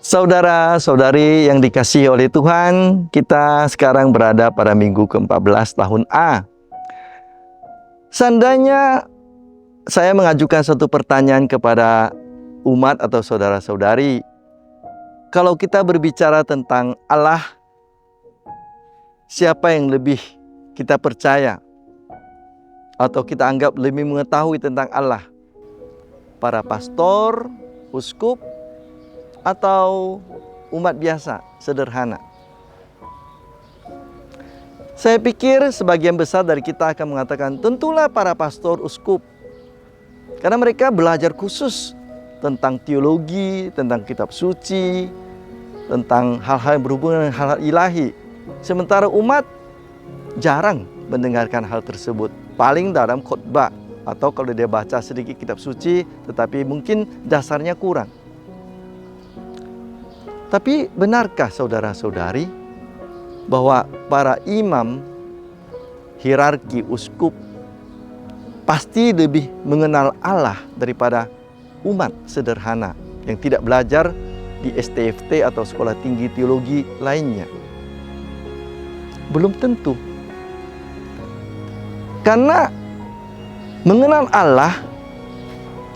Saudara-saudari yang dikasihi oleh Tuhan, kita sekarang berada pada minggu ke-14 tahun A. Seandainya saya mengajukan satu pertanyaan kepada umat atau saudara-saudari, kalau kita berbicara tentang Allah, siapa yang lebih kita percaya atau kita anggap lebih mengetahui tentang Allah? Para pastor, uskup, atau umat biasa, sederhana? Saya pikir sebagian besar dari kita akan mengatakan tentulah para pastor, uskup. Karena mereka belajar khusus tentang teologi, tentang kitab suci, tentang hal-hal yang berhubungan dengan hal-hal ilahi. Sementara umat jarang mendengarkan hal tersebut. Paling dalam khotbah atau kalau dia baca sedikit kitab suci, tetapi mungkin dasarnya kurang. Tapi benarkah saudara-saudari bahwa para imam, hierarki uskup pasti lebih mengenal Allah daripada umat sederhana yang tidak belajar di STFT atau sekolah tinggi teologi lainnya? Belum tentu. Karena mengenal Allah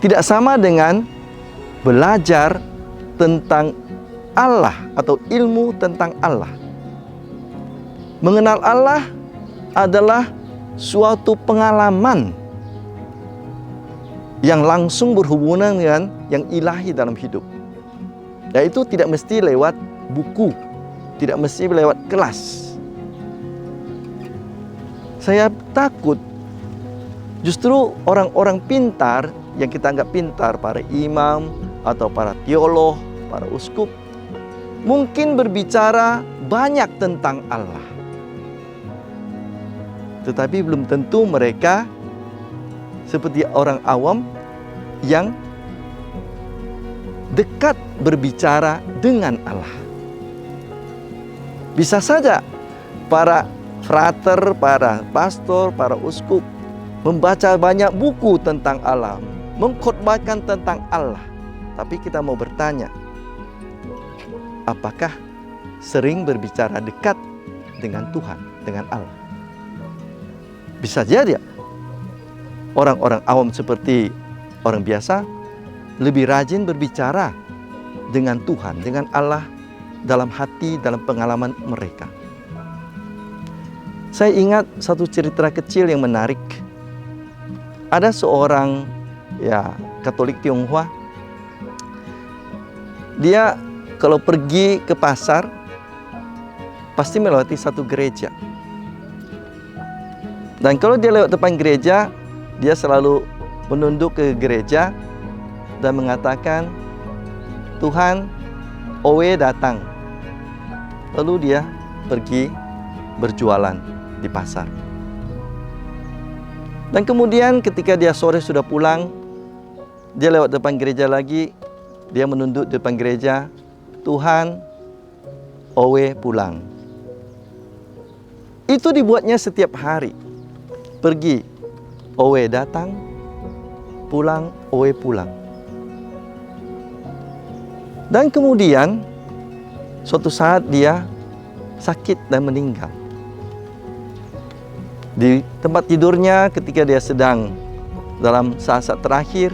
tidak sama dengan belajar tentang Allah atau ilmu tentang Allah. Mengenal Allah adalah suatu pengalaman yang langsung berhubungan dengan yang ilahi dalam hidup. Yaitu tidak mesti lewat buku, tidak mesti lewat kelas. Saya takut justru orang-orang pintar yang kita anggap pintar, para imam atau para teolog, para uskup, mungkin berbicara banyak tentang Allah. Tetapi belum tentu mereka seperti orang awam yang dekat berbicara dengan Allah. Bisa saja para frater, para pastor, para uskup membaca banyak buku tentang Allah, mengkhotbahkan tentang Allah. Tapi kita mau bertanya, apakah sering berbicara dekat dengan Tuhan, dengan Allah? Bisa jadi orang-orang awam seperti orang biasa lebih rajin berbicara dengan Tuhan, dengan Allah dalam hati, dalam pengalaman mereka. Saya ingat satu cerita kecil yang menarik. Ada seorang Katolik Tionghoa. Dia kalau pergi ke pasar pasti melewati satu gereja. Dan kalau dia lewat depan gereja, dia selalu menunduk ke gereja dan mengatakan, "Tuhan, Owe datang." Lalu dia pergi berjualan di pasar. Dan kemudian ketika dia sore sudah pulang, dia lewat depan gereja lagi, dia menunduk di depan gereja, "Tuhan, Owe pulang." Itu dibuatnya setiap hari. Pergi, Owe datang, pulang, Owe pulang. Dan kemudian suatu saat dia sakit dan meninggal. Di tempat tidurnya ketika dia sedang dalam saat-saat terakhir,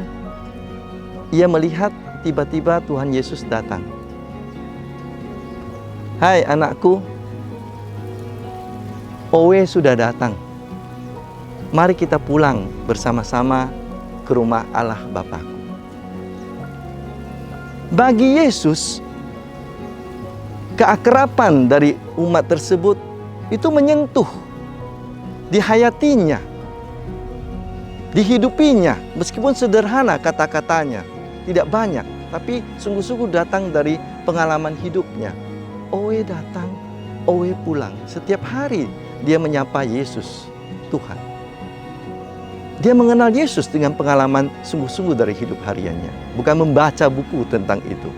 ia melihat tiba-tiba Tuhan Yesus datang. "Hai anakku, Owe sudah datang. Mari kita pulang bersama-sama ke rumah Allah Bapakku." Bagi Yesus, keakraban dari umat tersebut itu menyentuh, dihayatinya, dihidupinya, meskipun sederhana kata-katanya, tidak banyak, tapi sungguh-sungguh datang dari pengalaman hidupnya. Owe datang, Owe pulang. Setiap hari dia menyapa Yesus, Tuhan. Dia mengenal Yesus dengan pengalaman sungguh-sungguh dari hidup hariannya, bukan membaca buku tentang itu.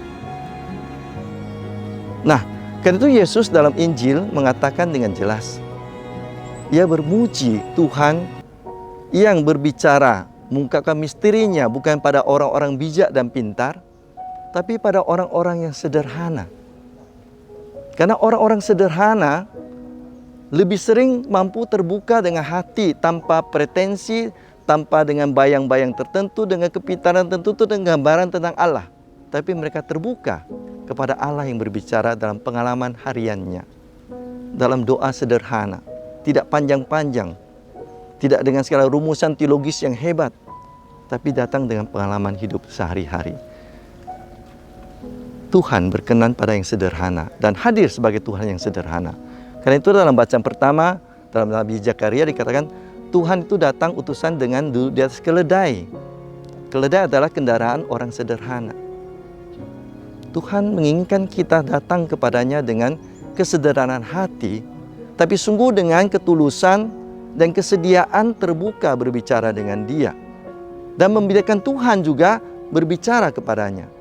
Nah, karena itu Yesus dalam Injil mengatakan dengan jelas, ia bermuji Tuhan yang berbicara, mengungkapkan misterinya bukan pada orang-orang bijak dan pintar, tapi pada orang-orang yang sederhana. Karena orang-orang sederhana lebih sering mampu terbuka dengan hati tanpa pretensi, tanpa dengan bayang-bayang tertentu, dengan kepintaran tertentu dan gambaran tentang Allah. Tapi mereka terbuka kepada Allah yang berbicara dalam pengalaman hariannya. Dalam doa sederhana, tidak panjang-panjang, tidak dengan segala rumusan teologis yang hebat, tapi datang dengan pengalaman hidup sehari-hari. Tuhan berkenan pada yang sederhana dan hadir sebagai Tuhan yang sederhana. Karena itu dalam bacaan pertama, dalam Nabi Zakaria dikatakan, Tuhan itu datang utusan dengan duduk di atas keledai. Keledai adalah kendaraan orang sederhana. Tuhan menginginkan kita datang kepadanya dengan kesederhanaan hati, tapi sungguh dengan ketulusan dan kesediaan terbuka berbicara dengan Dia. Dan membiarkan Tuhan juga berbicara kepadanya.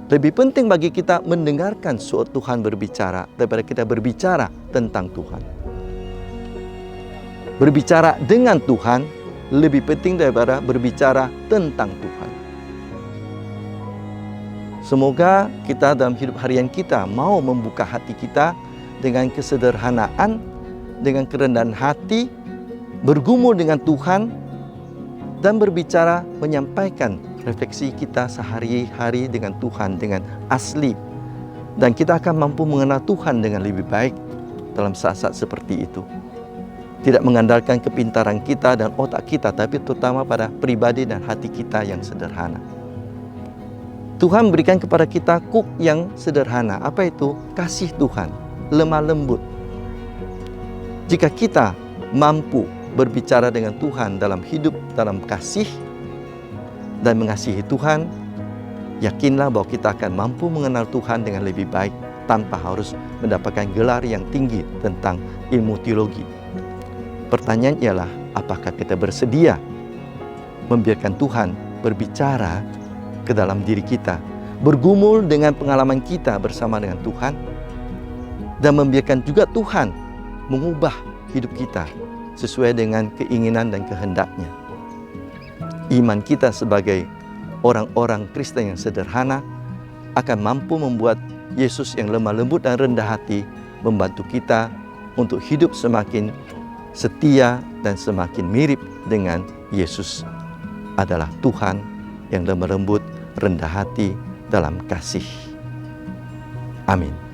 Lebih penting bagi kita mendengarkan suara Tuhan berbicara daripada kita berbicara tentang Tuhan. Berbicara dengan Tuhan lebih penting daripada berbicara tentang Tuhan. Semoga kita dalam hidup harian kita mau membuka hati kita dengan kesederhanaan, dengan kerendahan hati, bergumul dengan Tuhan, dan berbicara, menyampaikan refleksi kita sehari-hari dengan Tuhan, dengan asli. Dan kita akan mampu mengenal Tuhan dengan lebih baik dalam saat-saat seperti itu. Tidak mengandalkan kepintaran kita dan otak kita, tapi terutama pada pribadi dan hati kita yang sederhana. Tuhan berikan kepada kita kuk yang sederhana. Apa itu? Kasih Tuhan, lemah lembut. Jika kita mampu berbicara dengan Tuhan dalam hidup, dalam kasih, dan mengasihi Tuhan, yakinlah bahwa kita akan mampu mengenal Tuhan dengan lebih baik tanpa harus mendapatkan gelar yang tinggi tentang ilmu teologi. Pertanyaan ialah, apakah kita bersedia membiarkan Tuhan berbicara ke dalam diri kita, bergumul dengan pengalaman kita bersama dengan Tuhan, dan membiarkan juga Tuhan mengubah hidup kita sesuai dengan keinginan dan kehendaknya. Iman kita sebagai orang-orang Kristen yang sederhana akan mampu membuat Yesus yang lemah lembut dan rendah hati membantu kita untuk hidup semakin setia dan semakin mirip dengan Yesus adalah Tuhan yang lemah lembut, rendah hati dalam kasih. Amin.